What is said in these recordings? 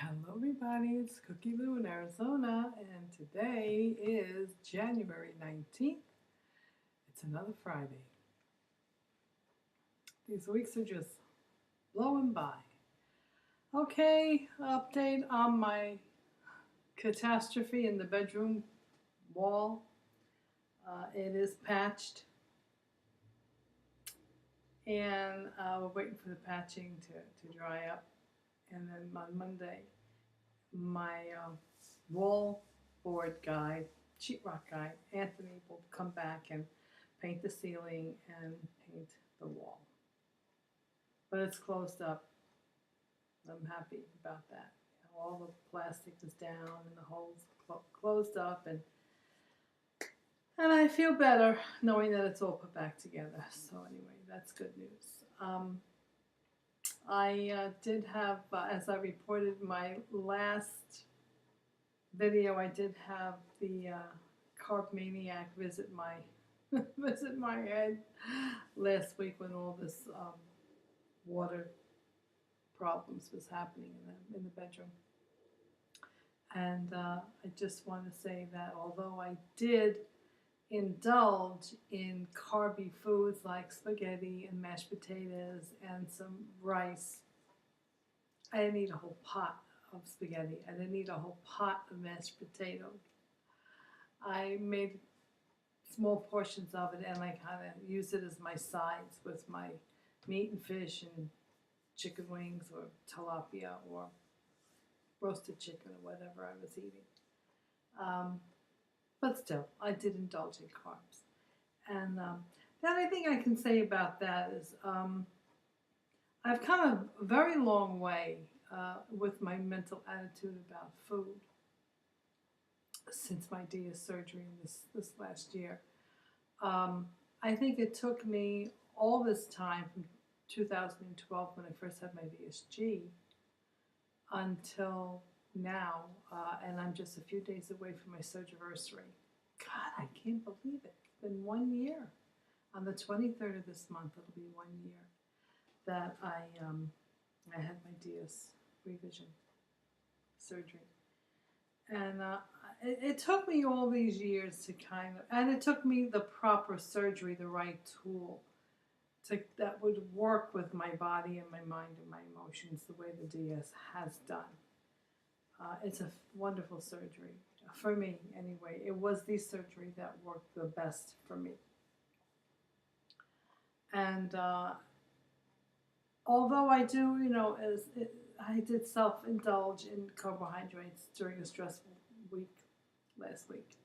Hello everybody, it's Cookie Lou in Arizona, and today is January 19th. It's another Friday. These weeks are just blowing by. Okay, update on my catastrophe in the bedroom wall. It is patched, and we're waiting for the patching to dry up. And then on Monday, my wall board guy, sheetrock guy, Anthony, will come back and paint the ceiling and paint the wall. But it's closed up. I'm happy about that. All the plastic is down and the holes closed up, and I feel better knowing that it's all put back together. So anyway, that's good news. I did have, as I reported in my last video, I did have the carb maniac visit my visit my head last week when all this water problems was happening in the bedroom. And I just want to say that although I did indulge in carby foods like spaghetti and mashed potatoes and some rice, I didn't eat a whole pot of spaghetti. I didn't eat a whole pot of mashed potato. I made small portions of it, and I kind of used it as my sides with my meat and fish and chicken wings or tilapia or roasted chicken or whatever I was eating. But still, I did indulge in carbs. And the only thing I can say about that is I've come a very long way with my mental attitude about food since my Dia surgery this last year. I think it took me all this time from 2012 when I first had my VSG until now, and I'm just a few days away from my surgiversary. God, I can't believe it. It's been 1 year. On the 23rd of this month, it'll be 1 year that I had my DS revision surgery. And it took me all these years to and it took me the proper surgery, the right tool that would work with my body and my mind and my emotions the way the DS has done. It's a wonderful surgery, for me anyway. It was the surgery that worked the best for me. And although I do, I did self-indulge in carbohydrates during a stressful week last week.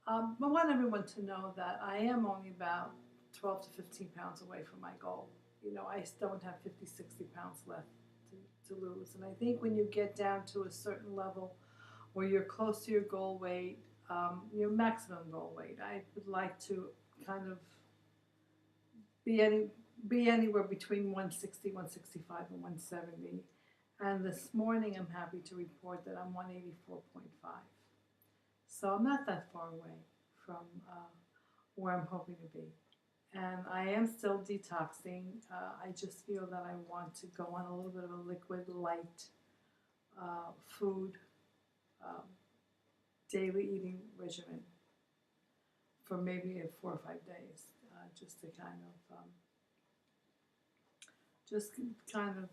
I want everyone to know that I am only about 12 to 15 pounds away from my goal. I don't have 50, 60 pounds left to lose. And I think when you get down to a certain level where you're close to your goal weight, your maximum goal weight, I would like to kind of be anywhere between 160, 165, and 170. And this morning I'm happy to report that I'm 184.5. So I'm not that far away from where I'm hoping to be. And I am still detoxing. I just feel that I want to go on a little bit of a liquid, light food, daily eating regimen for maybe 4 or 5 days, just to kind of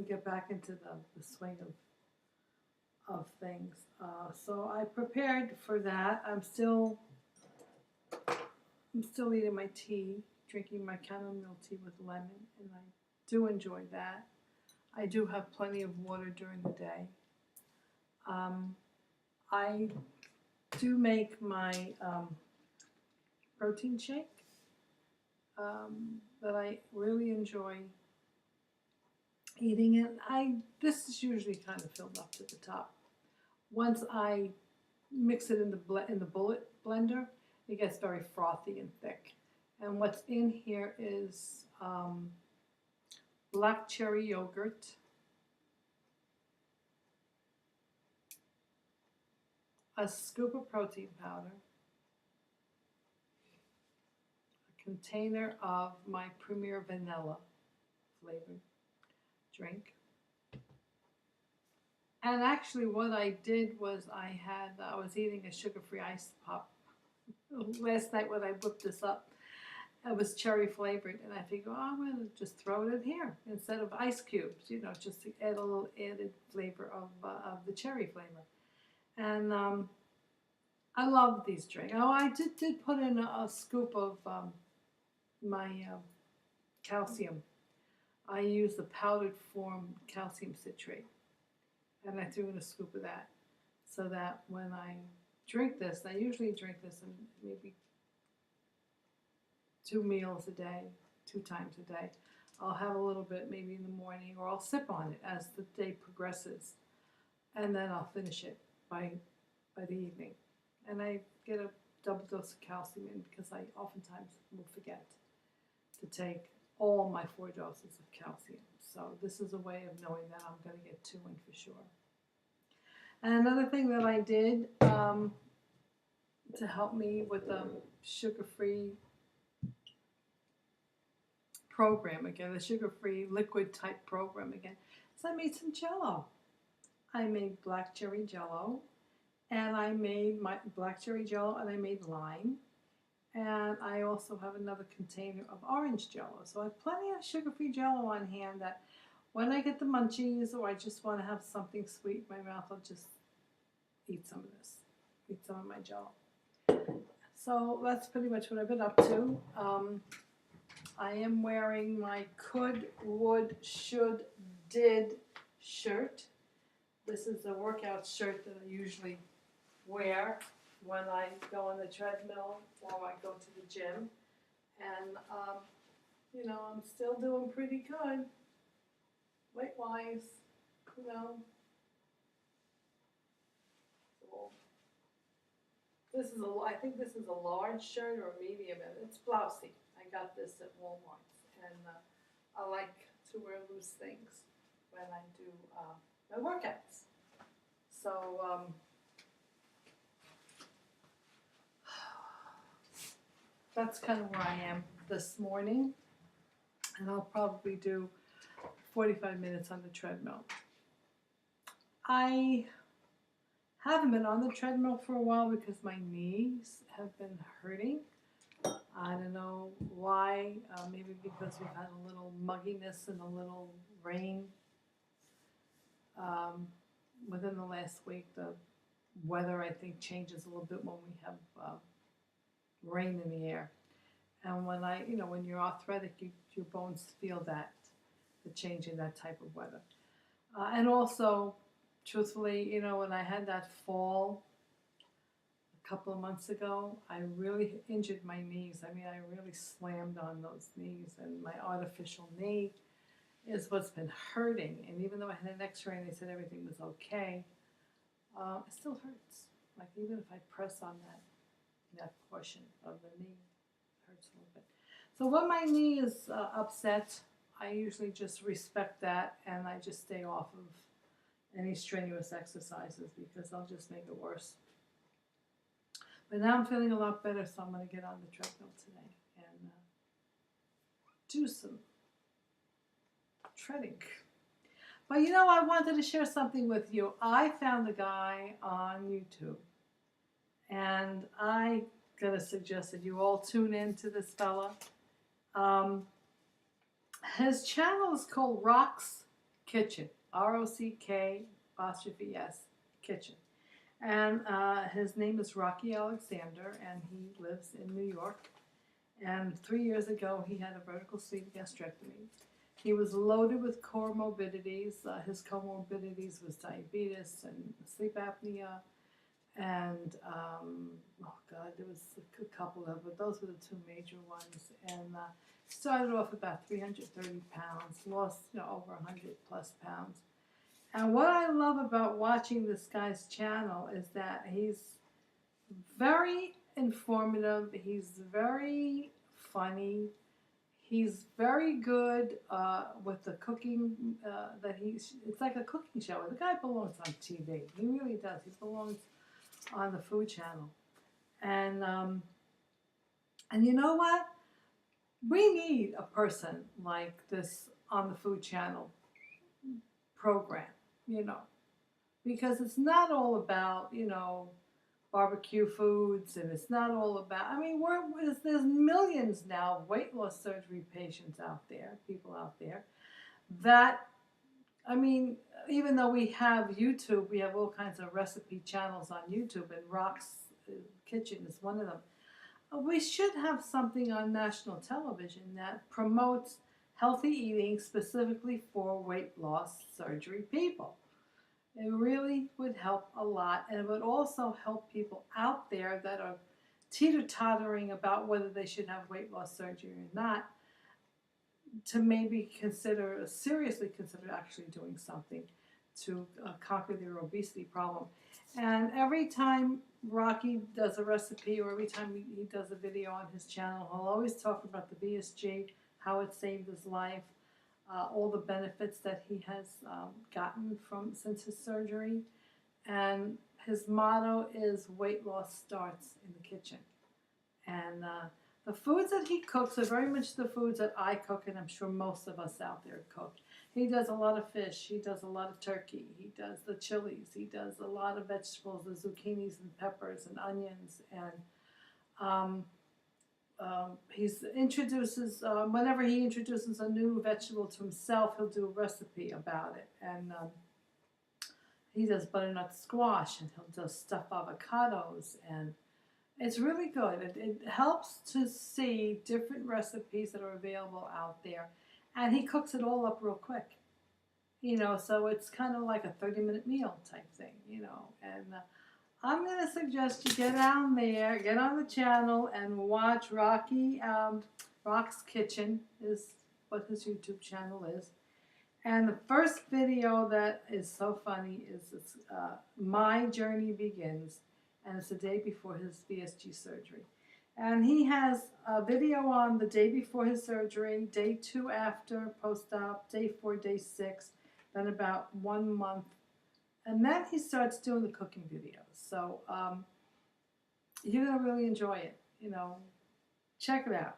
get back into the swing of things. So I prepared for that. I'm still eating my tea, drinking my chamomile tea with lemon, and I do enjoy that. I do have plenty of water during the day. I do make my protein shake that I really enjoy eating it. This is usually kind of filled up to the top. Once I mix it in the bullet blender, it gets very frothy and thick. And what's in here is black cherry yogurt, a scoop of protein powder, a container of my Premier Vanilla flavored drink, And actually, what I did was I was eating a sugar-free ice pop last night when I whipped this up. It was cherry flavored, and I figured, oh, I'm gonna just throw it in here instead of ice cubes, just to add a little added flavor of the cherry flavor. And I love these drinks. Oh, I did put in a scoop of my calcium. I use the powdered form calcium citrate, and I threw in a scoop of that, so that when I drink this, I usually drink this in maybe 2 meals a day, 2 times a day. I'll have a little bit maybe in the morning, or I'll sip on it as the day progresses, and then I'll finish it by the evening. And I get a double dose of calcium in because I oftentimes will forget to take all my 4 doses of calcium. So this is a way of knowing that I'm going to get 2 in for sure. And another thing that I did to help me with the sugar-free program again, the sugar-free liquid type program again, is I made some Jell-O. I made black cherry Jell-O, and I made my black cherry Jell-O, and I made lime, and I also have another container of orange Jell-O. So I have plenty of sugar-free Jell-O on hand that when I get the munchies or I just want to have something sweet in my mouth, I'll just eat some of this, eat some of my Jell-O. So that's pretty much what I've been up to. I am wearing my could, would, should, did shirt. This is a workout shirt that I usually wear when I go on the treadmill or I go to the gym. And, I'm still doing pretty good weight-wise, So I think this is a large shirt or a medium, and it's blousy. I got this at Walmart, and I like to wear loose things when I do my workouts. So that's kind of where I am this morning, and I'll probably do 45 minutes on the treadmill. I haven't been on the treadmill for a while because my knees have been hurting. I don't know why, maybe because we've had a little mugginess and a little rain within the last week. The weather, I think, changes a little bit when we have rain in the air. And when you're arthritic, your bones feel that, the change in that type of weather. And also, truthfully, when I had that fall a couple of months ago, I really injured my knees. I mean, I really slammed on those knees, and my artificial knee is what's been hurting. And even though I had an x-ray and they said everything was okay, it still hurts. Like even if I press on that portion of the knee, it hurts a little bit. So when my knee is upset, I usually just respect that, and I just stay off of any strenuous exercises because I'll just make it worse. But now I'm feeling a lot better, so I'm going to get on the treadmill today and do some treading. But I wanted to share something with you. I found a guy on YouTube, and I'm going to suggest that you all tune in to this fella. His channel is called Rock's Kitchen, ROCK apostrophe S, Kitchen. And his name is Rocky Alexander, and he lives in New York. And 3 years ago, he had a vertical sleeve gastrectomy. He was loaded with comorbidities. His comorbidities was diabetes and sleep apnea. And, there was a couple of, but those were the 2 major ones. And started off about 330 pounds, lost over 100 plus pounds. And what I love about watching this guy's channel is that he's very informative, he's very funny, he's very good with the cooking, it's like a cooking show. The guy belongs on TV, he really does, he belongs on the Food Channel. And you know what? We need a person like this on the Food Channel program, because it's not all about, barbecue foods, and it's not all about, I mean, there's millions now of weight loss surgery patients out there, people out there, that, I mean, even though we have YouTube, we have all kinds of recipe channels on YouTube, and Rock's Kitchen is one of them. We should have something on national television that promotes healthy eating specifically for weight loss surgery people. It really would help a lot, and it would also help people out there that are teeter-tottering about whether they should have weight loss surgery or not, to maybe seriously consider actually doing something to conquer their obesity problem. And every time Rocky does a recipe, or every time he does a video on his channel, he'll always talk about the VSG, how it saved his life, all the benefits that he has gotten since his surgery. And his motto is weight loss starts in the kitchen. And the foods that he cooks are very much the foods that I cook, and I'm sure most of us out there cook. He does a lot of fish, he does a lot of turkey, he does the chilies, he does a lot of vegetables, the zucchinis and peppers and onions, and whenever he introduces a new vegetable to himself, he'll do a recipe about it. And he does butternut squash, and he'll do stuffed avocados, and it's really good. It helps to see different recipes that are available out there, and he cooks it all up real quick. So it's kind of like a 30-minute meal type thing, and I'm going to suggest you get on there, get on the channel, and watch Rock's Kitchen is what his YouTube channel is. And the first video that is so funny is My Journey Begins, and it's the day before his VSG surgery. And he has a video on the day before his surgery, day 2 after post-op, day 4, day 6, then about 1 month. And then he starts doing the cooking videos. So you're going to really enjoy it. Check it out.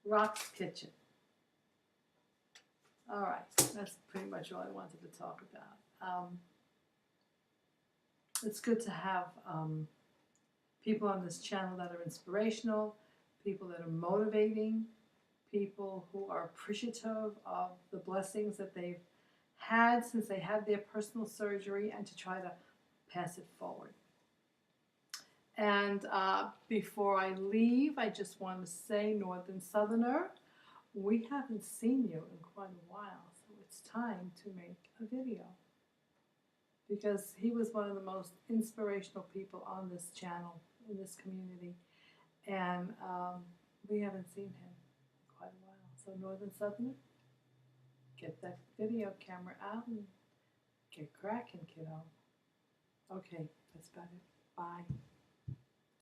Rock's Kitchen. All right. That's pretty much all I wanted to talk about. It's good to have people on this channel that are inspirational, people that are motivating, people who are appreciative of the blessings that they've had since they had their personal surgery, and to try to pass it forward. And before I leave, I just want to say, Northern Southerner, we haven't seen you in quite a while, so it's time to make a video. Because he was one of the most inspirational people on this channel, in this community, and we haven't seen him in quite a while. So Northern Southerner, get that video camera out and get cracking, kiddo. Okay, that's about it. Bye.